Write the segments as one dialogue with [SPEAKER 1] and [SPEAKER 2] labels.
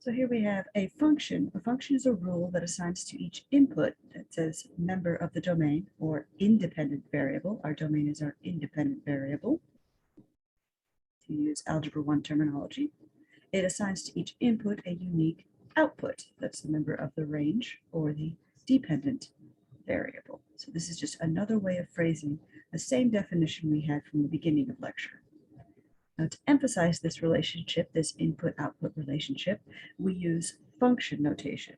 [SPEAKER 1] So here we have a function. A function is a rule that assigns to each input that says member of the domain or independent variable. Our domain is our independent variable, to use Algebra 1 terminology. It assigns to each input a unique output. That's the member of the range or the dependent variable. So this is just another way of phrasing the same definition we had from the beginning of lecture. Now, to emphasize this relationship, this input-output relationship, we use function notation.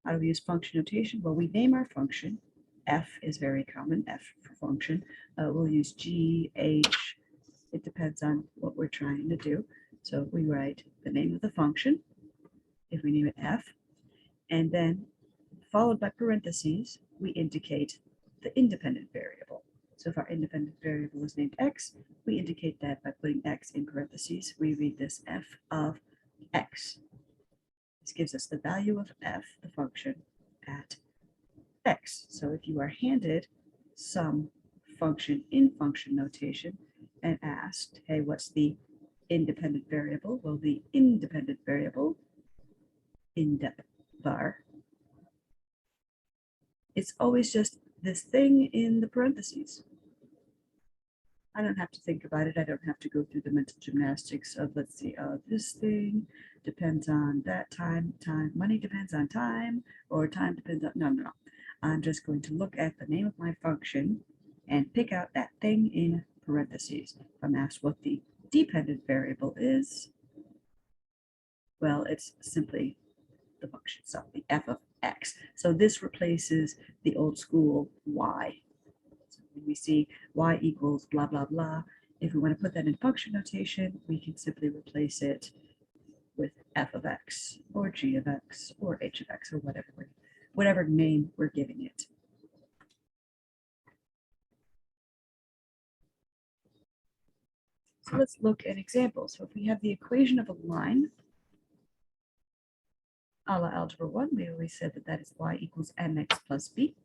[SPEAKER 1] How do we use function notation? Well, we name our function. F is very common, F for function. We'll use G, H. It depends on what we're trying to do. So we write the name of the function, if we name it F, and then followed by parentheses, we indicate the independent variable. So if our independent variable is named X, we indicate that by putting X in parentheses. We read this F of X. This gives us the value of F, the function, at X. So if you are handed some function in function notation and asked, hey, what's the independent variable? Well, the independent variable, indep var, it's always just this thing in the parentheses. I don't have to think about it. I don't have to go through the mental gymnastics of, let's see, this thing depends on that time, money depends on time, or time depends on, no. I'm just going to look at the name of my function and pick out that thing in parentheses. If I'm asked what the dependent variable is, well, it's simply the function itself, the f of x. So this replaces the old school y. So when we see y equals blah, blah, blah, if we want to put that in function notation, we can simply replace it with f of x or g of x or h of x or whatever name we're giving it. So let's look at examples. So if we have the equation of a line, a la Algebra 1, we always said that is y equals mx plus b.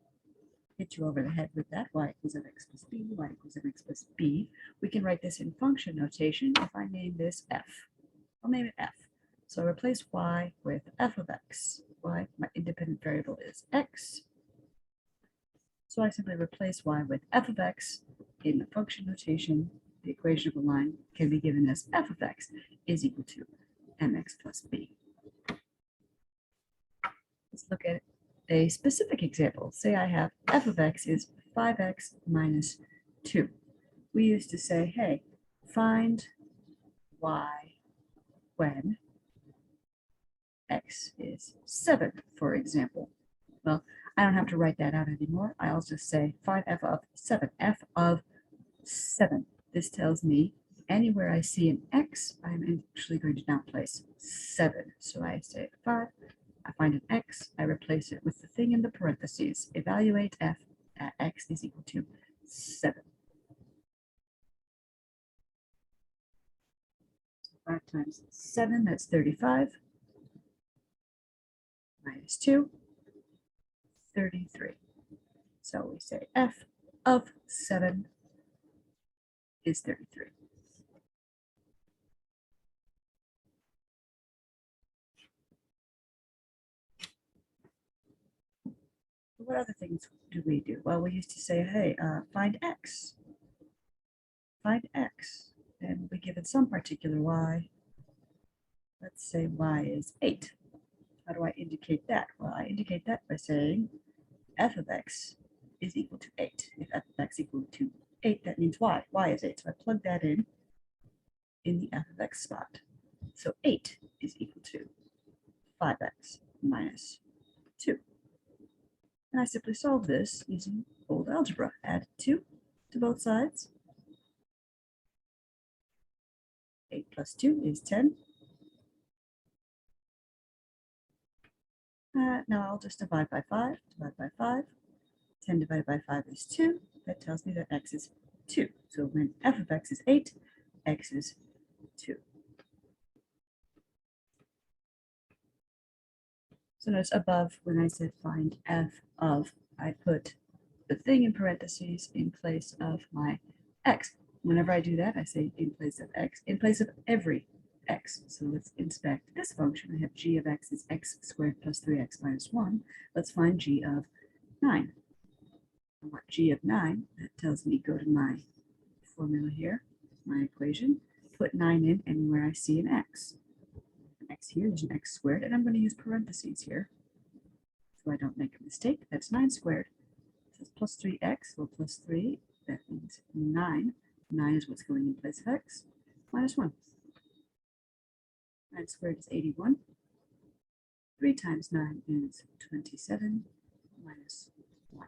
[SPEAKER 1] Hit you over the head with that, y equals mx plus b, y equals mx plus b. We can write this in function notation. If I name this f, I'll name it f. So I replace y with f of x. Y, my independent variable, is x. So I simply replace y with f of x in the function notation. The equation of a line can be given as f of x is equal to mx plus b. Let's look at a specific example. Say I have f of x is 5x minus 2. We used to say, hey, find y when x is 7, for example. Well, I don't have to write that out anymore. I'll just say find f of 7, f of 7. This tells me anywhere I see an x, I'm actually going to now place 7. So I say 5, I find an x, I replace it with the thing in the parentheses. Evaluate f at x is equal to 7. So 5 times 7, that's 35. Minus 2, 33. So we say f of 7 is 33. What other things do we do? Well, we used to say, hey, find x. Find x. And we give it some particular y. Let's say y is 8. How do I indicate that? Well, I indicate that by saying f of x is equal to 8. If f of x equal to 8, that means y. Y is 8. So I plug that in the f of x spot. So 8 is equal to 5x minus 2. And I simply solve this using old algebra. Add 2 to both sides. 8 plus 2 is 10. Now I'll just divide by 5. Divide by 5. 10 divided by 5 is 2. That tells me that x is 2. So when f of x is 8, x is 2. So notice above, when I said find f of, I put the thing in parentheses in place of my x. Whenever I do that, I say in place of x, in place of every x. So let's inspect this function. I have g of x is x squared plus 3x minus 1. Let's find g of 9. I want g of 9. That tells me go to my formula here, my equation, put 9 in anywhere I see an x. An x here is an x squared, and I'm going to use parentheses here so I don't make a mistake. That's 9 squared. It says plus 3x, well plus 3, that means 9. 9 is what's going in place of x, minus 1. 9 squared is 81. 3 times 9 is 27, minus 1.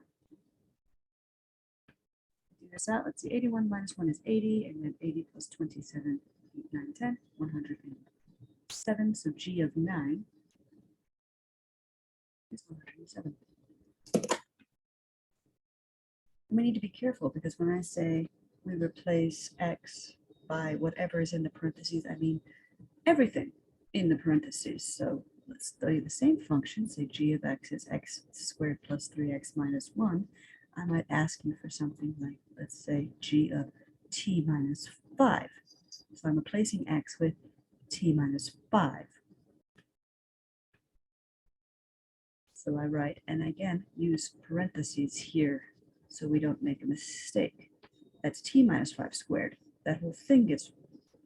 [SPEAKER 1] Do this out. Let's see, 81 minus 1 is 80, and then 80 plus 27, 8, 9, 10, 107. So g of 9 is 107. We need to be careful because when I say we replace x by whatever is in the parentheses, I mean everything in the parentheses. So let's study the same function. Say g of x is x squared plus 3x minus 1. I might ask you for something like, let's say, g of t minus 5. So I'm replacing x with t minus 5. So I write, and again, use parentheses here so we don't make a mistake. That's t minus 5 squared. That whole thing gets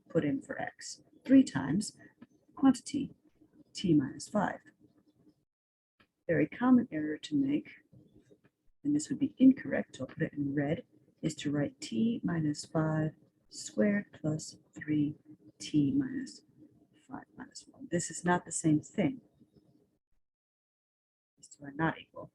[SPEAKER 1] put in for x 3 times quantity t minus 5. Very common error to make, and this would be incorrect, so I'll put it in red, is to write t minus 5 squared plus 3t minus 5 minus 1. This is not the same thing. These two are not equal.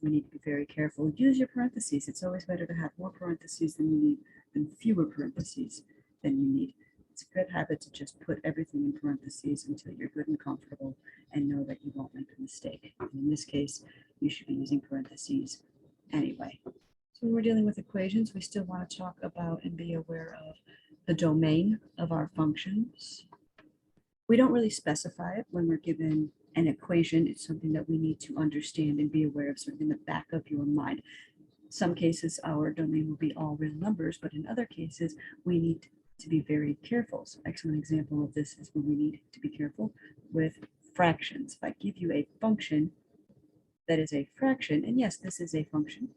[SPEAKER 1] We need to be very careful. Use your parentheses. It's always better to have more parentheses than you need than fewer parentheses than you need. It's a good habit to just put everything in parentheses until you're good and comfortable and know that you won't make a mistake. And in this case, you should be using parentheses anyway. So when we're dealing with equations, we still want to talk about and be aware of the domain of our functions. We don't really specify it when we're given an equation. It's something that we need to understand and be aware of, sort of in the back of your mind. Some cases our domain will be all real numbers, but in other cases we need to be very careful. So excellent example of this is when we need to be careful with fractions. If I give you a function that is a fraction, and yes, this is a function,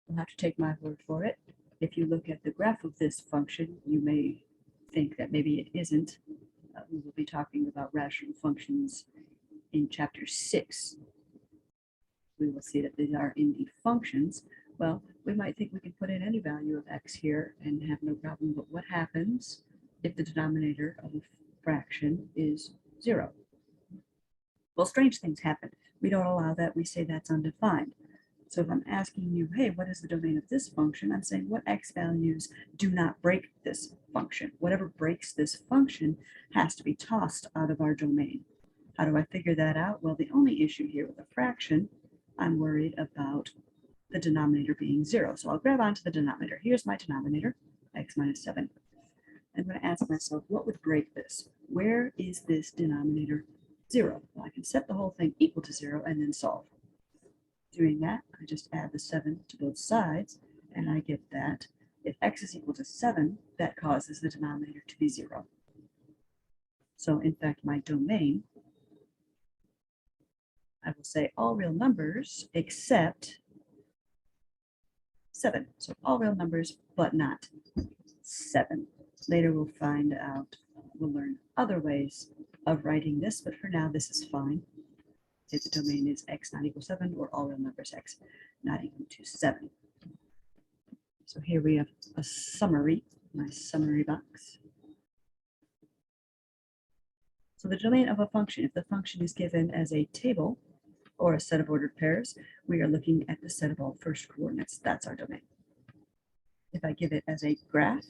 [SPEAKER 1] you'll have to take my word for it. If you look at the graph of this function, you may think that maybe it isn't. We will be talking about rational functions in chapter 6. We will see that these are indeed functions. Well, we might think we can put in any value of x here and have no problem, but what happens if the denominator of a fraction is 0? Well, strange things happen. We don't allow that. We say that's undefined. So if I'm asking you, hey, what is the domain of this function? I'm saying what x values do not break this function. Whatever breaks this function has to be tossed out of our domain. How do I figure that out? Well, the only issue here with a fraction, I'm worried about the denominator being 0. So I'll grab onto the denominator. Here's my denominator, x minus 7. I'm going to ask myself, what would break this? Where is this denominator 0? Well, I can set the whole thing equal to 0 and then solve. Doing that, I just add the 7 to both sides, and I get that if x is equal to 7, that causes the denominator to be 0. So in fact, my domain, I will say all real numbers except 7. So all real numbers, but not 7. Later we'll find out, we'll learn other ways of writing this, but for now this is fine. If the domain is x not equal 7 or all real numbers x not equal to 7. So here we have a summary, my summary box. So the domain of a function, if the function is given as a table or a set of ordered pairs, we are looking at the set of all first coordinates. That's our domain. If I give it as a graph,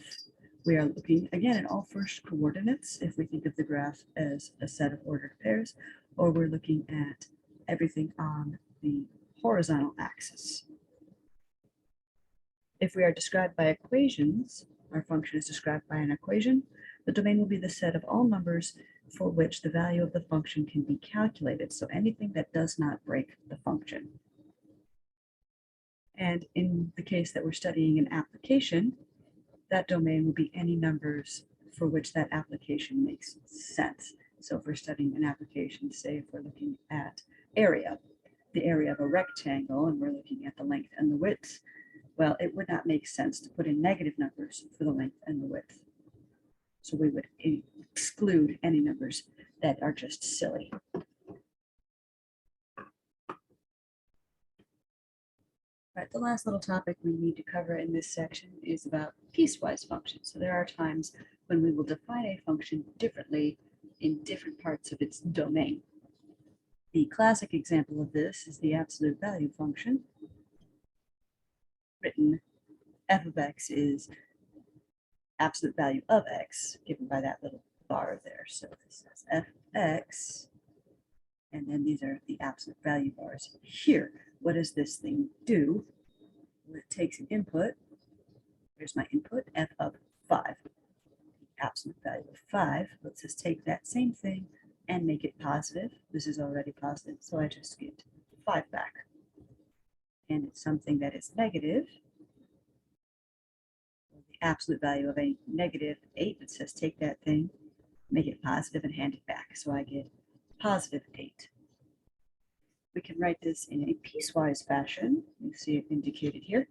[SPEAKER 1] we are looking again at all first coordinates if we think of the graph as a set of ordered pairs, or we're looking at everything on the horizontal axis. If we are described by equations, our function is described by an equation, the domain will be the set of all numbers for which the value of the function can be calculated. So anything that does not break the function. And in the case that we're studying an application, that domain will be any numbers for which that application makes sense. So if we're studying an application, say if we're looking at area, the area of a rectangle, and we're looking at the length and the width, well, it would not make sense to put in negative numbers for the length and the width. So we would exclude any numbers that are just silly. Right, the last little topic we need to cover in this section is about piecewise functions. So there are times when we will define a function differently in different parts of its domain. The classic example of this is the absolute value function. Written, f of x is absolute value of x, given by that little bar there. So this is f of x, and then these are the absolute value bars here. What does this thing do? Well, it takes an input. Here's my input, f of 5. The absolute value of 5 lets us take that same thing and make it positive. This is already positive, so I just get 5 back. And it's something that is negative. The absolute value of a negative 8, it says take that thing, make it positive, and hand it back. So I get positive 8. We can write this in a piecewise fashion. You see it indicated here.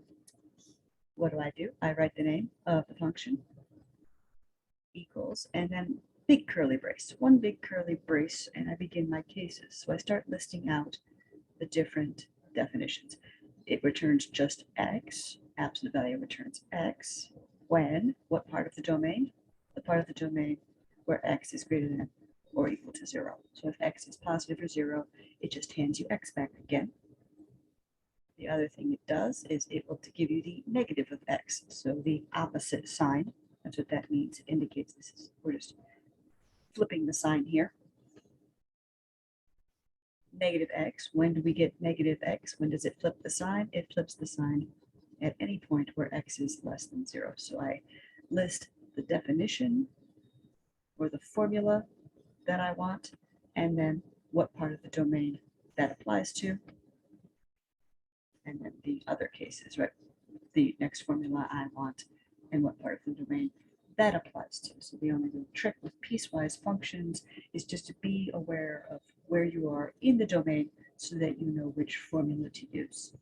[SPEAKER 1] What do? I write the name of the function equals, and then big curly brace, one big curly brace, and I begin my cases. So I start listing out the different definitions. It returns just x, absolute value returns x, when, what part of the domain? The part of the domain where x is greater than or equal to 0. So if x is positive or 0, it just hands you x back again. The other thing it does is it will give you the negative of x, so the opposite sign. That's what that means. It indicates this is, we're just flipping the sign here. Negative x, when do we get negative x? When does it flip the sign? It flips the sign at any point where x is less than 0. So I list the definition or the formula that I want, and then what part of the domain that applies to, and then the other cases, right? The next formula I want and what part of the domain that applies to. So the only little trick with piecewise functions is just to be aware of where you are in the domain so that you know which formula to use.